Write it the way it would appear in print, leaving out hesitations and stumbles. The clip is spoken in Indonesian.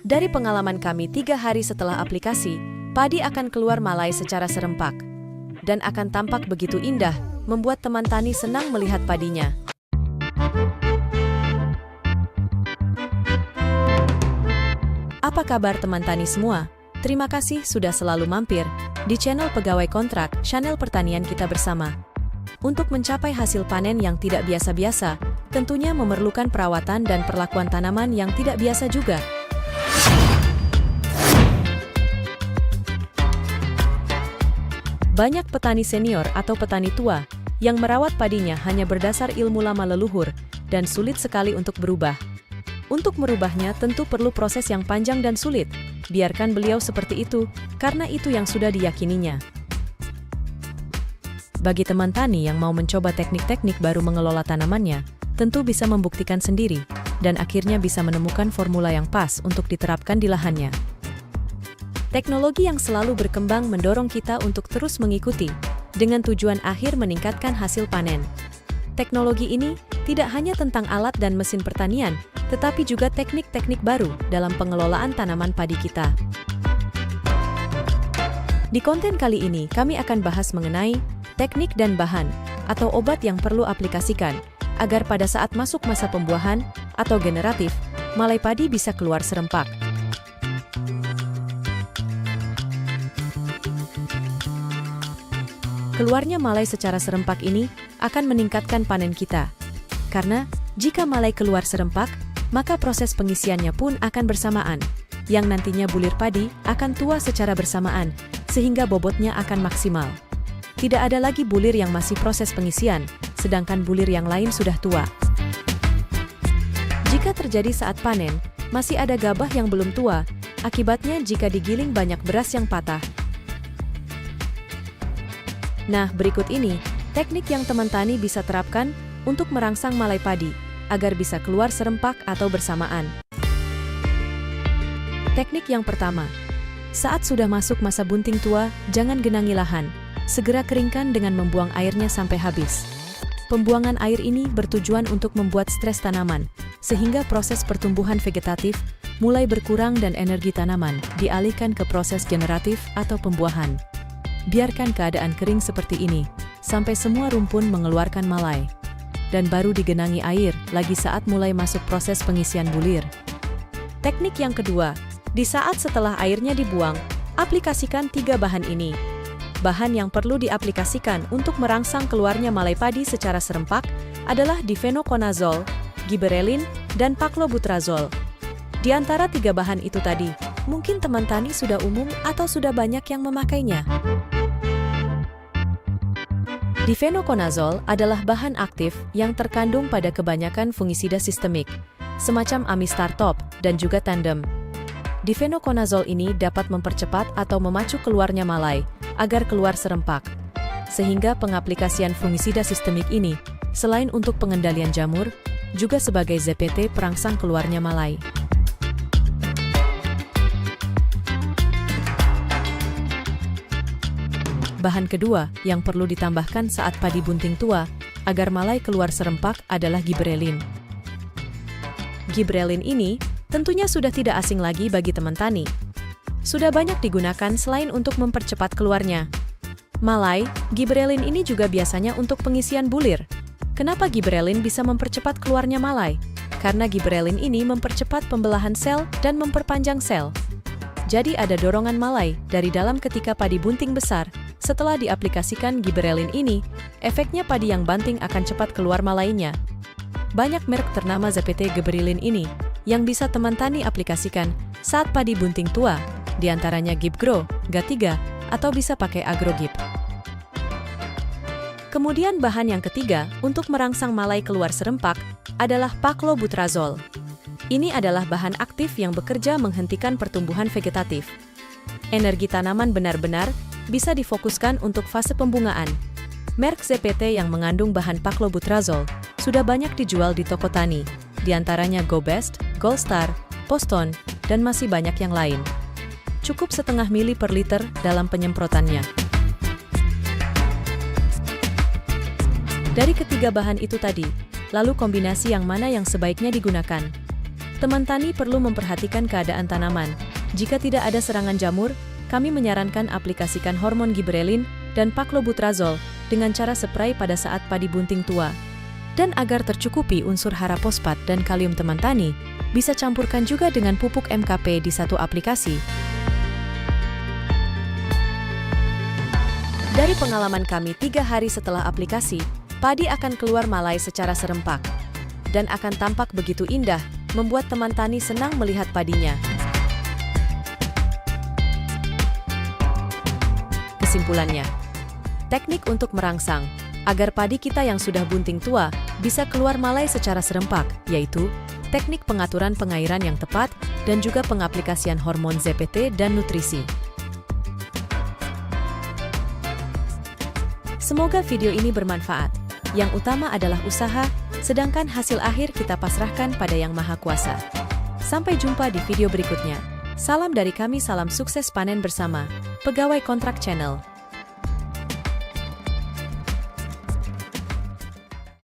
Dari pengalaman kami 3 hari setelah aplikasi, padi akan keluar malai secara serempak. Dan akan tampak begitu indah, membuat teman tani senang melihat padinya. Apa kabar teman tani semua? Terima kasih sudah selalu mampir di channel Pegawai Kontrak, channel pertanian kita bersama. Untuk mencapai hasil panen yang tidak biasa-biasa, tentunya memerlukan perawatan dan perlakuan tanaman yang tidak biasa juga. Banyak petani senior atau petani tua yang merawat padinya hanya berdasar ilmu lama leluhur dan sulit sekali untuk berubah. Untuk merubahnya tentu perlu proses yang panjang dan sulit. Biarkan beliau seperti itu, karena itu yang sudah diyakininya. Bagi teman tani yang mau mencoba teknik-teknik baru mengelola tanamannya, tentu bisa membuktikan sendiri, dan akhirnya bisa menemukan formula yang pas untuk diterapkan di lahannya. Teknologi yang selalu berkembang mendorong kita untuk terus mengikuti, dengan tujuan akhir meningkatkan hasil panen. Teknologi ini tidak hanya tentang alat dan mesin pertanian, tetapi juga teknik-teknik baru dalam pengelolaan tanaman padi kita. Di konten kali ini, kami akan bahas mengenai teknik dan bahan atau obat yang perlu aplikasikan agar pada saat masuk masa pembuahan atau generatif, malai padi bisa keluar serempak. Keluarnya malai secara serempak ini akan meningkatkan panen kita. Karena jika malai keluar serempak, maka proses pengisiannya pun akan bersamaan, yang nantinya bulir padi akan tua secara bersamaan, sehingga bobotnya akan maksimal. Tidak ada lagi bulir yang masih proses pengisian, sedangkan bulir yang lain sudah tua. Jika terjadi saat panen, masih ada gabah yang belum tua, akibatnya jika digiling banyak beras yang patah. Nah, berikut ini, teknik yang teman tani bisa terapkan untuk merangsang malai padi, agar bisa keluar serempak atau bersamaan. Teknik yang pertama, saat sudah masuk masa bunting tua, jangan genangi lahan. Segera keringkan dengan membuang airnya sampai habis. Pembuangan air ini bertujuan untuk membuat stres tanaman, sehingga proses pertumbuhan vegetatif mulai berkurang dan energi tanaman dialihkan ke proses generatif atau pembuahan. Biarkan keadaan kering seperti ini, sampai semua rumpun mengeluarkan malai. Dan baru digenangi air lagi saat mulai masuk proses pengisian bulir. Teknik yang kedua, di saat setelah airnya dibuang, aplikasikan 3 bahan ini. Bahan yang perlu diaplikasikan untuk merangsang keluarnya malai padi secara serempak adalah difenoconazole, gibberellin, dan paclobutrazol. Di antara 3 bahan itu tadi, mungkin teman tani sudah umum atau sudah banyak yang memakainya. Difenoconazole adalah bahan aktif yang terkandung pada kebanyakan fungisida sistemik, semacam amistartop dan juga tandem. Difenoconazole ini dapat mempercepat atau memacu keluarnya malai agar keluar serempak. Sehingga pengaplikasian fungisida sistemik ini, selain untuk pengendalian jamur, juga sebagai ZPT perangsang keluarnya malai. Bahan kedua yang perlu ditambahkan saat padi bunting tua agar malai keluar serempak adalah gibberellin. Gibberellin ini tentunya sudah tidak asing lagi bagi teman tani. Sudah banyak digunakan selain untuk mempercepat keluarnya malai, gibberellin ini juga biasanya untuk pengisian bulir. Kenapa gibberellin bisa mempercepat keluarnya malai? Karena gibberellin ini mempercepat pembelahan sel dan memperpanjang sel. Jadi ada dorongan malai dari dalam ketika padi bunting besar. Setelah diaplikasikan gibberellin ini, efeknya padi yang banting akan cepat keluar malainya. Banyak merek ternama ZPT gibberellin ini yang bisa teman tani aplikasikan saat padi bunting tua, diantaranya Gibgro, G3, atau bisa pakai Agrogib. Kemudian bahan yang ketiga untuk merangsang malai keluar serempak adalah paclobutrazol. Ini adalah bahan aktif yang bekerja menghentikan pertumbuhan vegetatif. Energi tanaman benar-benar bisa difokuskan untuk fase pembungaan. Merek ZPT yang mengandung bahan paclobutrazol sudah banyak dijual di toko tani, diantaranya GoBest, Goldstar, Poston, dan masih banyak yang lain. Cukup setengah mili per liter dalam penyemprotannya. Dari ketiga bahan itu tadi, lalu kombinasi yang mana yang sebaiknya digunakan? Teman tani perlu memperhatikan keadaan tanaman. Jika tidak ada serangan jamur, kami menyarankan aplikasikan hormon giberelin dan paklobutrazol dengan cara spray pada saat padi bunting tua. Dan agar tercukupi unsur hara fosfat dan kalium, teman tani bisa campurkan juga dengan pupuk MKP di satu aplikasi. Dari pengalaman kami 3 hari setelah aplikasi, padi akan keluar malai secara serempak dan akan tampak begitu indah, membuat teman tani senang melihat padinya. Kesimpulannya, teknik untuk merangsang agar padi kita yang sudah bunting tua bisa keluar malai secara serempak, yaitu teknik pengaturan pengairan yang tepat dan juga pengaplikasian hormon ZPT dan nutrisi. Semoga video ini bermanfaat. Yang utama adalah usaha, sedangkan hasil akhir kita pasrahkan pada Yang Maha Kuasa. Sampai jumpa di video berikutnya. Salam dari kami, salam sukses panen bersama Pegawai Kontrak Channel.